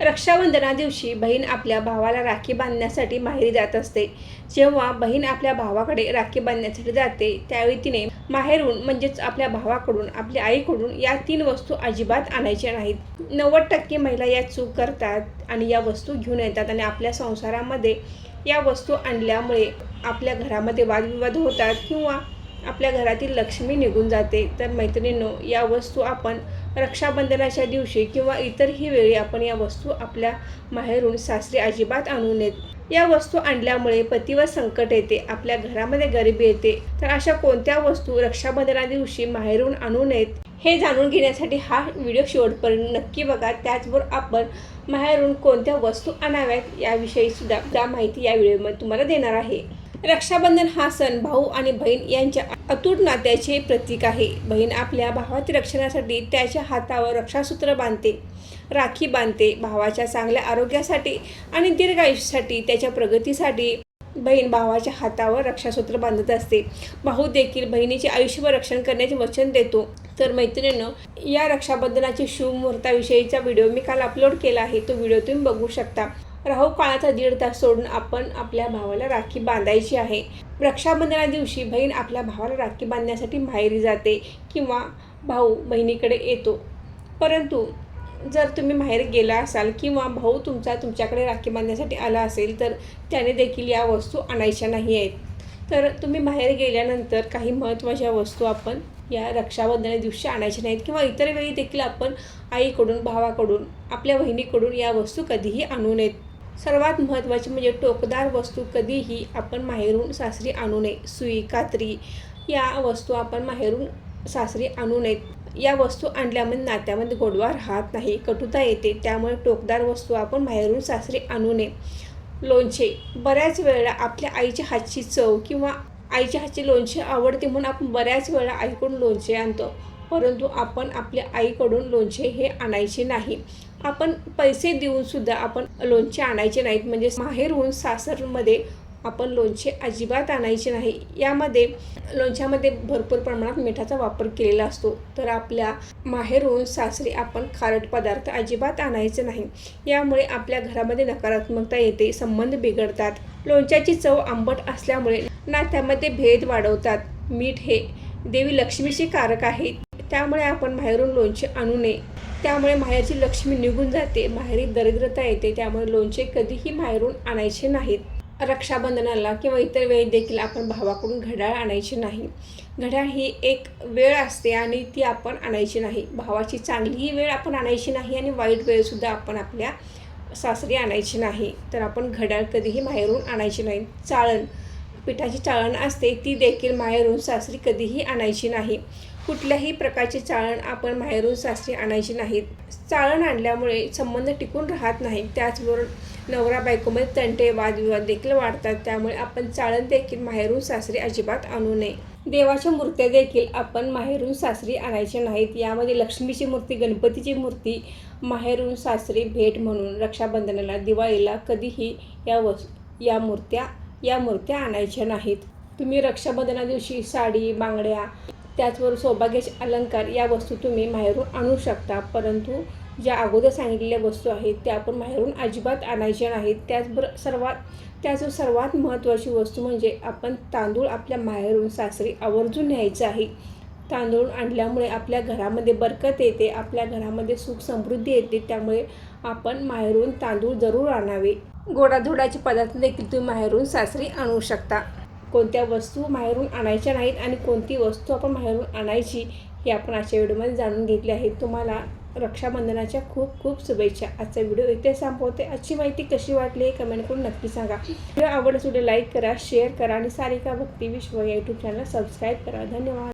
रक्षाबंधना दिवशी बहीण आपल्या भावाला राखी बांधण्यासाठी माहेरी जात असते. जेव्हा बहीण आपल्या भावाकडे राखी बांधण्यासाठी जाते त्यावेळी तिने माहेरून म्हणजेच आपल्या भावाकडून आपल्या आईकडून या 3 वस्तू अजिबात आणायच्या नाहीत. 90% महिला या चूक करतात आणि या वस्तू घेऊन येतात आणि आपल्या संसारामध्ये या वस्तू आणल्यामुळे आपल्या घरामध्ये वादविवाद होतात किंवा आपल्या घरातील लक्ष्मी निघून जाते. तर मैत्रिणींनो, या वस्तू आपण रक्षाबंधनाच्या दिवशी किंवा इतरही वेळी आपण या वस्तू आपल्या माहेरून सासरी अजिबात आणू नयेत. या वस्तू आणल्यामुळे पतीवर संकट येते, आपल्या घरामध्ये गरिबी येते. तर अशा कोणत्या वस्तू रक्षाबंधना दिवशी माहेरून आणू नयेत हे जाणून घेण्यासाठी हा व्हिडिओ शेवटपर्यंत नक्की बघा. त्याचबरोबर आपण माहेरून कोणत्या वस्तू आणाव्यात याविषयी सुद्धा माहिती या व्हिडिओमध्ये तुम्हाला देणार आहे. रक्षाबंधन हा सण भाऊ आणि बहीण यांच्या अतूट नात्याचे प्रतीक आहे. बहीण आपल्या भावाच्या रक्षणासाठी त्याच्या हातावर रक्षासूत्र बांधते, राखी बांधते. भावाच्या चांगल्या आरोग्यासाठी आणि दीर्घ आयुष्यासाठी, त्याच्या प्रगतीसाठी बहीण भावाच्या हातावर रक्षासूत्र बांधत असते. भाऊ देखील बहिणीचे आयुष्यभर रक्षण करण्याचे वचन देतो. तर मैत्रिणींनो, या रक्षाबंधनाची शुभ मुहूर्ताविषयीचा व्हिडिओ मी काल अपलोड केला आहे, तो व्हिडिओ तुम्ही बघू शकता. राहू काळाचा 1.5 तास सोडून आपण आपल्या भावाला राखी बांधायची आहे. रक्षाबंधना दिवशी बहीण आपल्या भावाला राखी बांधण्यासाठी माहेरी जाते किंवा भाऊ बहिणीकडे येतो. परंतु जर तुम्ही माहेर गेला असाल किंवा भाऊ तुमच्याकडे राखी बांधण्यासाठी आला असेल तर त्याने देखील या वस्तू आणायच्या नाही आहेत. तर तुम्ही माहेर गेल्यानंतर काही महत्त्वाच्या वस्तू आपण या रक्षाबंधना दिवशी आणायच्या नाहीत किंवा इतर वेळी देखील आपण आईकडून, भावाकडून, आपल्या बहिणीकडून या वस्तू कधीही आणू नयेत. सर्वात महत्त्वाचे म्हणजे टोकदार वस्तू कधीही आपण माहेरून सासरी आणू नये. सुई, कात्री या वस्तू आपण माहेरून सासरी आणू नयेत. या वस्तू आणल्यामुळे नात्यामध्ये गोडवा राहत नाही, कटुता येते. त्यामुळे टोकदार वस्तू आपण माहेरून सासरी आणू नये. लोणचे, बऱ्याच वेळेला आपल्या आईच्या हातची चव किंवा आईच्या हातचे लोणचे आवडते म्हणून आपण बऱ्याच वेळा आईकडून लोणचे आणतो. परंतु आपण आपल्या आईकडून लोणचे हे आणायचे नाही. आपण पैसे देऊनसुद्धा आपण लोणचे आणायचे नाहीत. म्हणजे माहेरहून सासरमध्ये आपण लोणचे अजिबात आणायचे नाही. लोणच्यामध्ये भरपूर प्रमाणात मिठाचा वापर केलेला असतो. तर आपल्या माहेरहून सासरी आपण खारट पदार्थ अजिबात आणायचे नाही. यामुळे आपल्या घरामध्ये नकारात्मकता येते, संबंध बिघडतात. लोणच्याची चव आंबट असल्यामुळे नात्यामध्ये भेद वाढवतात. मीठ हे देवी लक्ष्मीचे कारक आहे, त्यामुळे आपण माहेरून लोणचे आणू नये. त्यामुळे माहेरची लक्ष्मी निघून जाते, माहेरी दरिद्रता येते. त्यामुळे लोणचे कधीही माहेरून आणायचे नाहीत. रक्षाबंधनाला किंवा इतर वेळी देखील आपण भावाकडून घड्याळ आणायचे नाही. घड्याळ ही एक वेळ असते आणि ती आपण आणायची नाही. भावाची चांगलीही वेळ आपण आणायची नाही आणि वाईट वेळसुद्धा आपण आपल्या सासरी आणायची नाही. तर आपण घड्याळ कधीही माहेरून आणायचे नाही. चाळण, पिठाची चाळण असते, ती देखील माहेरून सासरी कधीही आणायची नाही. कुठल्याही प्रकारचे चाळण आपण माहेरून सासरी आणायची नाहीत. चाळण आणल्यामुळे संबंध टिकून राहत नाही. त्याचबरोबर नवरा बायकोमध्ये तंटे, वादविवाद देखील वाढतात. त्यामुळे आपण चाळण देखील माहेरून सासरी अजिबात आणू नये. देवाच्या मूर्त्या देखील आपण माहेरून सासरी आणायच्या नाहीत. यामध्ये लक्ष्मीची मूर्ती, गणपतीची मूर्ती माहेरून सासरी भेट म्हणून रक्षाबंधनाला, दिवाळीला कधीही या मूर्त्या आणायच्या नाहीत. तुम्ही रक्षाबंधना दिवशी साडी, बांगड्या, त्याचबरोबर सौभाग्याचे अलंकार या वस्तू तुम्ही माहेरून आणू शकता. परंतु ज्या अगोदर सांगितलेल्या वस्तू आहेत त्या आपण माहेरून अजिबात आणायच्या नाहीत. त्याचबरोबर सर्वात महत्त्वाची वस्तू म्हणजे आपण तांदूळ आपल्या माहेरून सासरी आवर्जून न्यायचं आहे. तांदूळ आणल्यामुळे आपल्या घरामध्ये बरकत येते, आपल्या घरामध्ये सुख समृद्धी येते. त्यामुळे आपण माहेरून तांदूळ जरूर आणावे. गोडाधोडाचे पदार्थ देखील तुम्ही माहेरून सासरी आणू शकता. कोणत्या वस्तू माहेरून आणायच्या नाहीत आणि कोणती वस्तू आपण माहेरून आणायची हे आपण आजच्या व्हिडिओमध्ये जाणून घेतले आहे. तुम्हाला रक्षाबंधनाच्या खूप खूप शुभेच्छा. आजचा व्हिडिओ इथे संपवते. आजची माहिती कशी वाटली हे कमेंट करून नक्की सांगा. व्हिडिओ आवडल्यास व्हिडिओ लाईक करा, शेअर करा आणि सारिका भक्ती विश्व या यूट्यूब चॅनलला सबस्क्राईब करा. धन्यवाद.